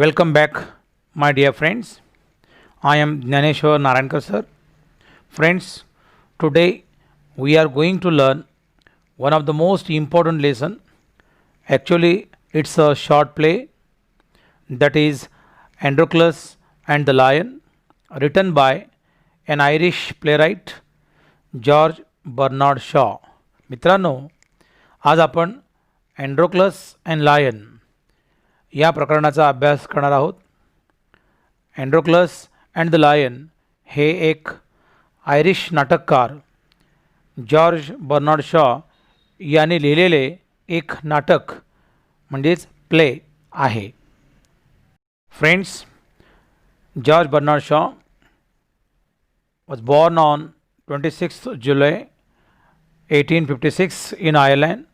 Welcome back, my dear friends. I am Jnaneshwar Narayankar sir. Friends, today we are going to learn one of the most important lesson. Actually, it's a short play that is Androclus and the Lion, written by an Irish playwright George Bernard Shaw. मित्रांनो, आज आपण अँड्रोक्लस and lion या प्रकरणाचा अभ्यास करणार आहोत. अँड्रोक्लस and the lion हे एक Irish नाटककार जॉर्ज बर्नार्ड शॉ यांनी लिहिलेले एक नाटक म्हणजेच प्ले आहे. Friends, George Bernard Shaw was born on 26th July 1856 in Ireland.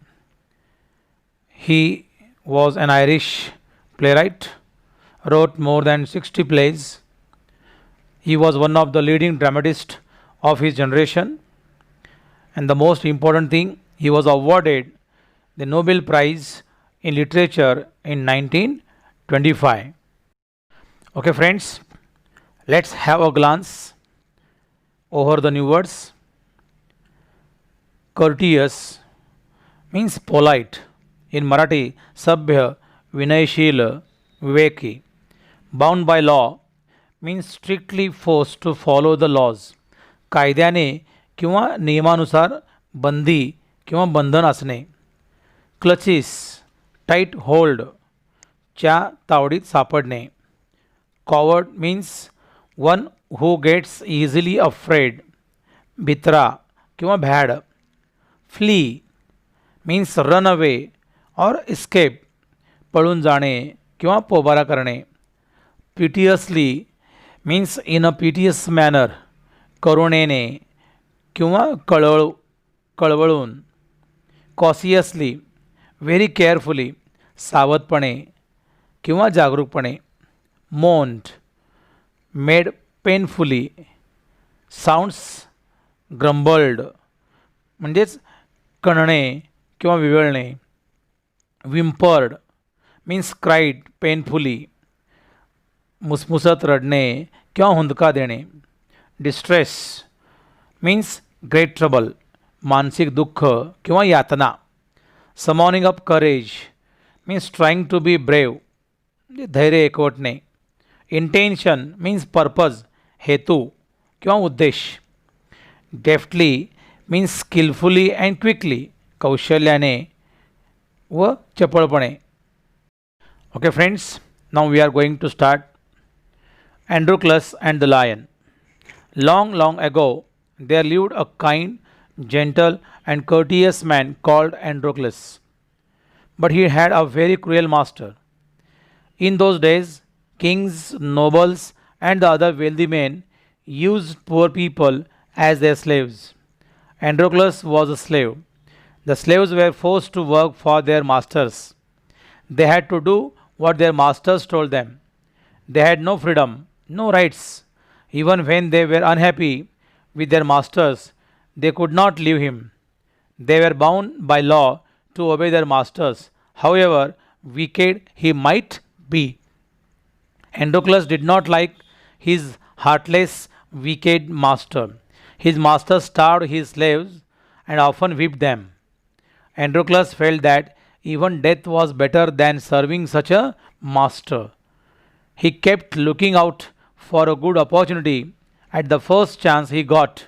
He was an Irish playwright, wrote more than 60 plays. He was one of the leading dramatists of his generation, and the most important thing, he was awarded the Nobel Prize in Literature in 1925. Okay friends, let's have a glance over the new words. Courteous means polite. In Marathi, sabhya, vinayshil, viveki. Bound by law means strictly forced to follow the laws. कायद्याने किंवा नियमानुसार बंदी किंवा बंधन असणे. Clutches, tight hold, च्या तावडीत सापडणे. Coward means one who gets easily afraid. भित्रा किंवा भॅड. flee means run away or escape, पळून जाणे किंवा पोबारा करणे. piteously means in a piteous manner, करुणेने किंवा कळवळून. cautiously very carefully, सावधपणे किंवा जागरूकपणे. moaned made painfully. साऊंड्स ग्रंबल्ड म्हणजेच कणणे किंवा विवळणे. विम्पर्ड मीन्स क्राईड पेनफुली, मुसमुसत रडणे किंवा हुंदका देणे. डिस्ट्रेस मीन्स ग्रेट ट्रबल, मानसिक दुःख किंवा यातना. Summoning up courage means trying to be brave, धैर्य एकवटणे. इंटेन्शन मीन्स पर्पज, हेतू किंवा उद्देश. Deftly means skilfully and quickly, कौशल्याने व चपळपणे. Okay friends, now we are going to start. Androclus and the Lion. Long, long ago, there lived a kind, gentle, and courteous man called Androclus. But he had a very cruel master. In those days, kings, nobles, and the other wealthy men used poor people as their slaves. Androclus was a slave. The slaves were forced to work for their masters. They had to do what their masters told them. They had no freedom, no rights. Even when they were unhappy with their masters, they could not leave him. They were bound by law to obey their masters, however wicked he might be. Androclus did not like his heartless, wicked master. His master starved his slaves and often whipped them. Androclus felt that even death was better than serving such a master. He kept looking out for a good opportunity. At the first chance he got,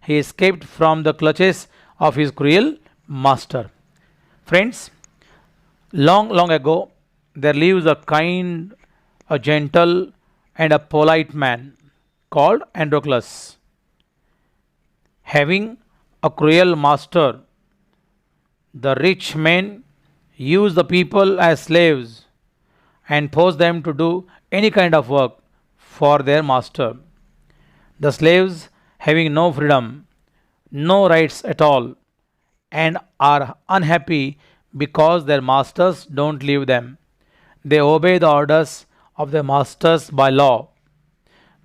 he escaped from the clutches of his cruel master. Friends, long, long ago, there lives a kind, a gentle, and a polite man called Androclus. Having a cruel master, the rich men used the people as slaves and forced them to do any kind of work for their master. The slaves, having no freedom, no rights at all, and are unhappy because their masters don't leave them. They obey the orders of their masters by law.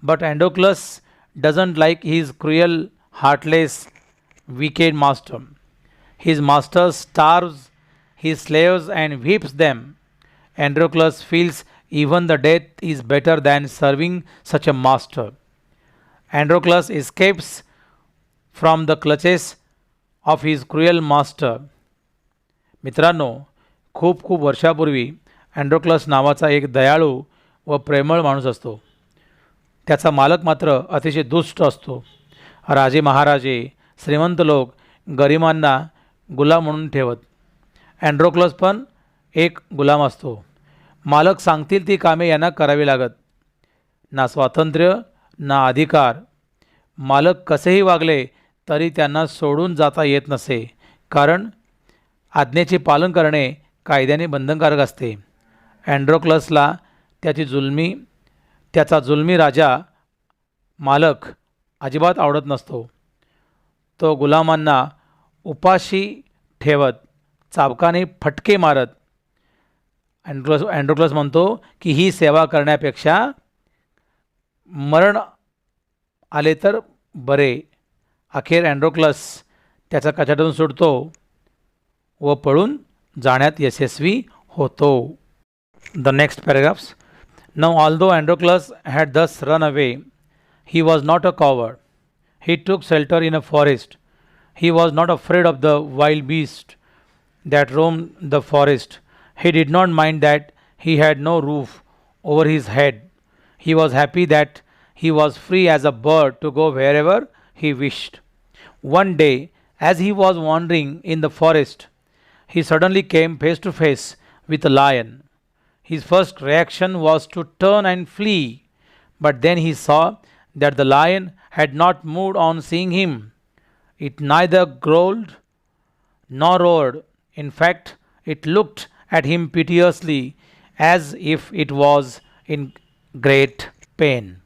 But Androclus doesn't like his cruel, heartless, wicked master. His master starves his slaves and whips them. Androclus feels Even the death is better than serving such a master. Androclus escapes from the clutches of his cruel master. मित्रांनो, खूप खूप वर्षापूर्वी अँड्रोक्लस नावाचा एक दयाळू व प्रेमळ माणूस असतो. त्याचा मालक मात्र अतिशय दुष्ट असतो. राजे महाराजे, श्रीमंत लोक गरिबांना गुलाम म्हणून ठेवत. अँड्रोक्लस पण एक गुलाम असतो. मालक सांगतील ती कामे यांना करावी लागत. ना स्वातंत्र्य ना अधिकार. मालक कसेही वागले तरी त्यांना सोडून जाता येत नसे, कारण आज्ञेचे पालन करणे कायद्याने बंधनकारक असते. अँड्रोक्लसला त्याचा जुलमी राजा मालक अजिबात आवडत नसतो. तो गुलामांना उपाशी ठेवत, चाबकाने फटके मारत. अँड्रोक्लस म्हणतो की ही सेवा करण्यापेक्षा मरण आले तर बरे. अखेर अँड्रोक्लस त्याचा कचाटून सुटतो व पळून जाण्यात यशस्वी होतो. The next paragraphs. Now although Androclus had thus run away, he was not a coward. He took shelter in a forest. He was not afraid of the wild beasts that roamed the forest. He did not mind that he had no roof over his head. He was happy that he was free as a bird to go wherever he wished. One day, as he was wandering in the forest, he suddenly came face to face with a lion. His first reaction was to turn and flee, but then he saw that the lion had not moved on seeing him. It neither growled nor roared. In fact, it looked at him piteously as if it was in great pain.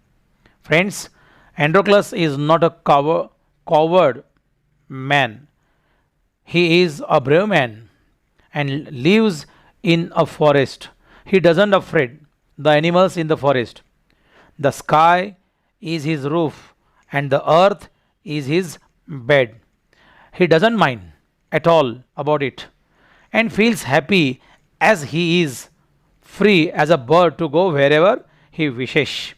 Friends, Androclus is not a coward man. He is a brave man and lives in a forest. He doesn't afraid the animals in the forest. The sky is his roof and the earth is his bed. He doesn't mind at all about it and feels happy as he is free as a bird to go wherever he wishes.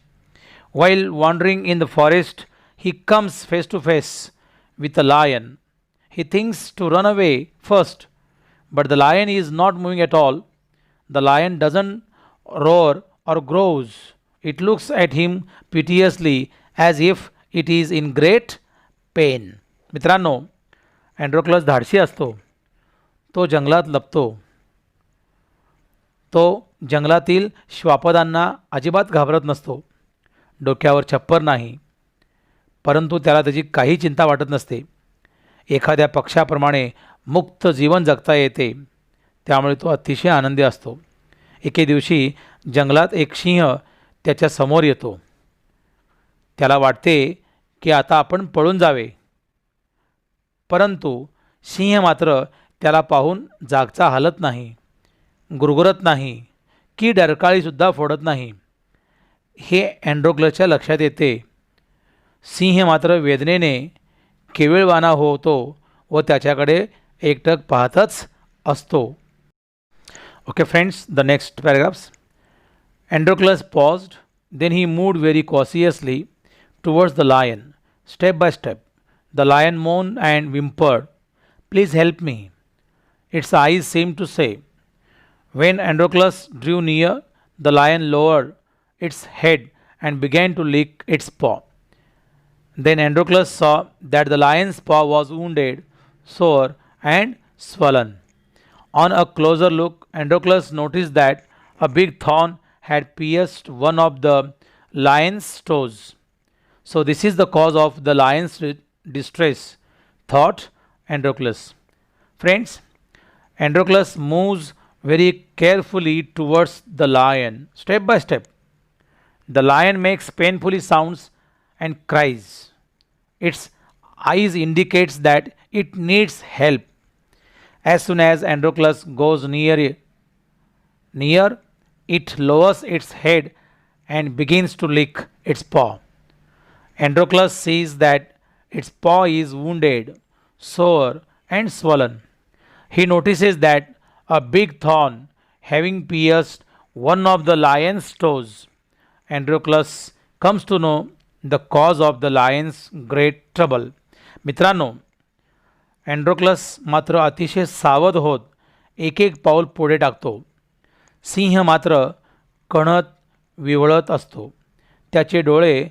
While wandering in the forest, he comes face to face with a lion. He thinks to run away first, but the lion is not moving at all. The lion doesn't roar or growls. It looks at him piteously as if it is in great pain. मित्रांनो, अँड्रोक्लस धाडसी असतो. तो जंगलात लपतो. तो जंगलातील श्वापदांना अजिबात घाबरत नसतो. डोक्यावर छप्पर नाही, परंतु त्याला त्याची काही चिंता वाटत नसते. एखाद्या पक्षाप्रमाणे मुक्त जीवन जगता येते, त्यामुळे तो अतिशय आनंदी असतो. एके दिवशी जंगलात एक सिंह त्याच्या समोर येतो. त्याला वाटते की आता आपण पळून जावे, परंतु सिंह मात्र त्याला पाहून जागचा हलत नाही, गुरगुरत नाही की डरकाळीसुद्धा फोडत नाही. हे अँड्रोक्लसच्या लक्षात येते. सिंह मात्र वेदनेने केविलवाणा होतो व त्याच्याकडे एकटक पाहतच असतो. Okay friends, the next paragraphs. Androclus paused, then he moved very cautiously towards the lion. Step by step, the lion moaned and whimpered, "Please help me," its eyes seemed to say. When Androclus drew near, the lion lowered its head and began to lick its paw. Then Androclus saw that the lion's paw was wounded, sore, and swollen. On a closer look, Androclus noticed that a big thorn had pierced one of the lion's toes. So this is the cause of the lion's distress, thought Androclus. Friends, Androclus moves very carefully towards the lion, step by step. The lion makes painfully sounds and cries. Its eyes indicates that it needs help. As soon as Androclus goes near, it lowers its head and begins to lick its paw. Androclus sees that its paw is wounded, sore, and swollen. He notices that a big thorn, having pierced one of the lion's toes. Androclus comes to know the cause of the lion's great trouble. मित्रांनो, अँड्रोक्लस मात्र अतिशय सावध होत एक एक पाऊल पुढे टाकतो. सिंह मात्र कणत विवळत असतो. त्याचे डोळे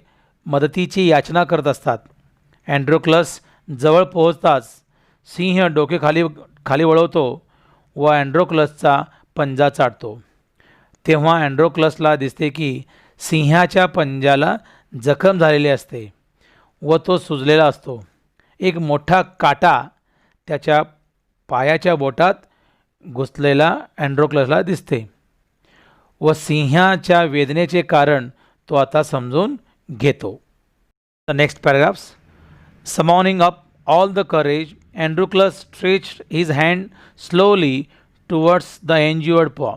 मदतीची याचना करत असतात. अँड्रोक्लस जवळ पोहोचताच सिंह डोके खाली खाली वळवतो व अँड्रोक्लसचा पंजा चाटतो. तेव्हा अँड्रोक्लसला दिसते की सिंहाच्या पंजाला जखम झालेली असते व तो सुजलेला असतो. एक मोठा काटा त्याच्या पायाच्या बोटात घुसलेला अँड्रोक्लसला दिसते व सिंहाच्या वेदनेचे कारण तो आता समजून घेतो. The next paragraphs. Summoning up all the courage, Androclus stretched his hand slowly towards the injured paw.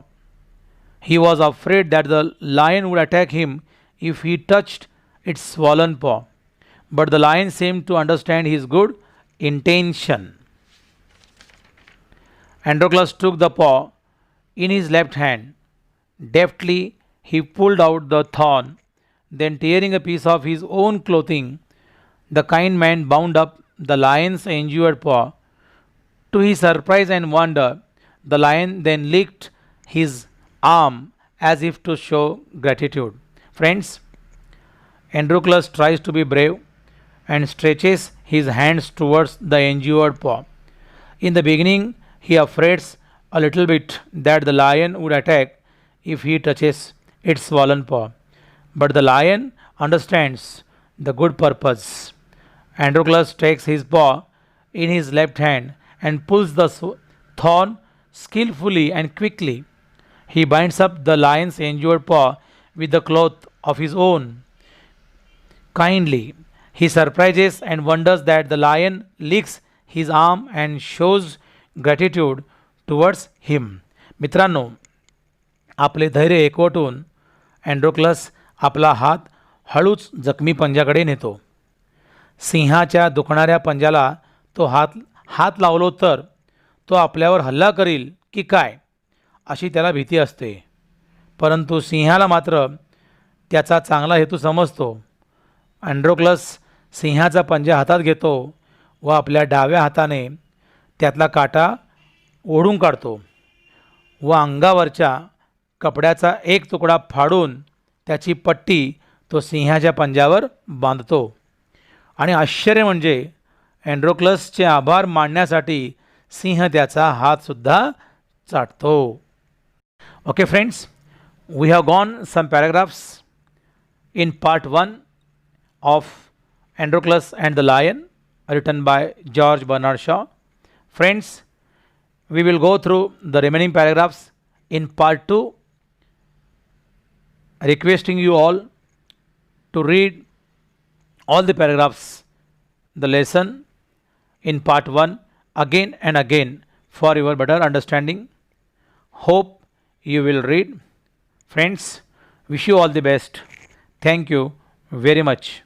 He was afraid that the lion would attack him if he touched its swollen paw, but the lion seemed to understand his good intention. Androclus took the paw in his left hand. Deftly, he pulled out the thorn, then tearing a piece of his own clothing, the kind man bound up the lion's injured paw. To his surprise and wonder, the lion then licked his arm as if to show gratitude. Friends, Androclus tries to be brave and stretches his hands towards the injured paw. In the beginning, he afraid a little bit that the lion would attack if he touches its swollen paw. But the lion understands the good purpose. Androclus takes his paw in his left hand and pulls the thorn skillfully and quickly. He binds up the lion's injured paw with the cloth of his own. Kindly, he surprises and wonders that the lion licks his arm and shows gratitude towards him. मित्रांनो, आपले धैर्य एकवटून अँड्रोक्लस आपला हात हळूच जखमी पंजाकडे नेतो. सिंहाच्या दुखणाऱ्या पंजाला तो हात लावलो तर तो आपल्यावर हल्ला करील की काय अशी त्याला भीती असते. परंतु सिंहाला मात्र त्याचा चांगला हेतू समजतो. अँड्रोक्लस सिंहाचा पंजा हातात घेतो व आपल्या डाव्या हाताने त्यातला काटा ओढून काढतो व अंगावरच्या कपड्याचा एक तुकडा फाडून त्याची पट्टी तो सिंहाच्या पंजावर बांधतो. आणि आश्चर्य म्हणजे अँड्रोक्लसचे आभार मानण्यासाठी सिंह त्याचा हातसुद्धा चाटतो. Okay friends, we have gone some paragraphs in part 1 of Androclus and the lion written by George Bernard Shaw. Friends, we will go through the remaining paragraphs in part 2, requesting you all to read all the paragraphs, the lesson in part 1 again and again for your better understanding. Hope you will read. Friends, wish you all the best. Thank you very much.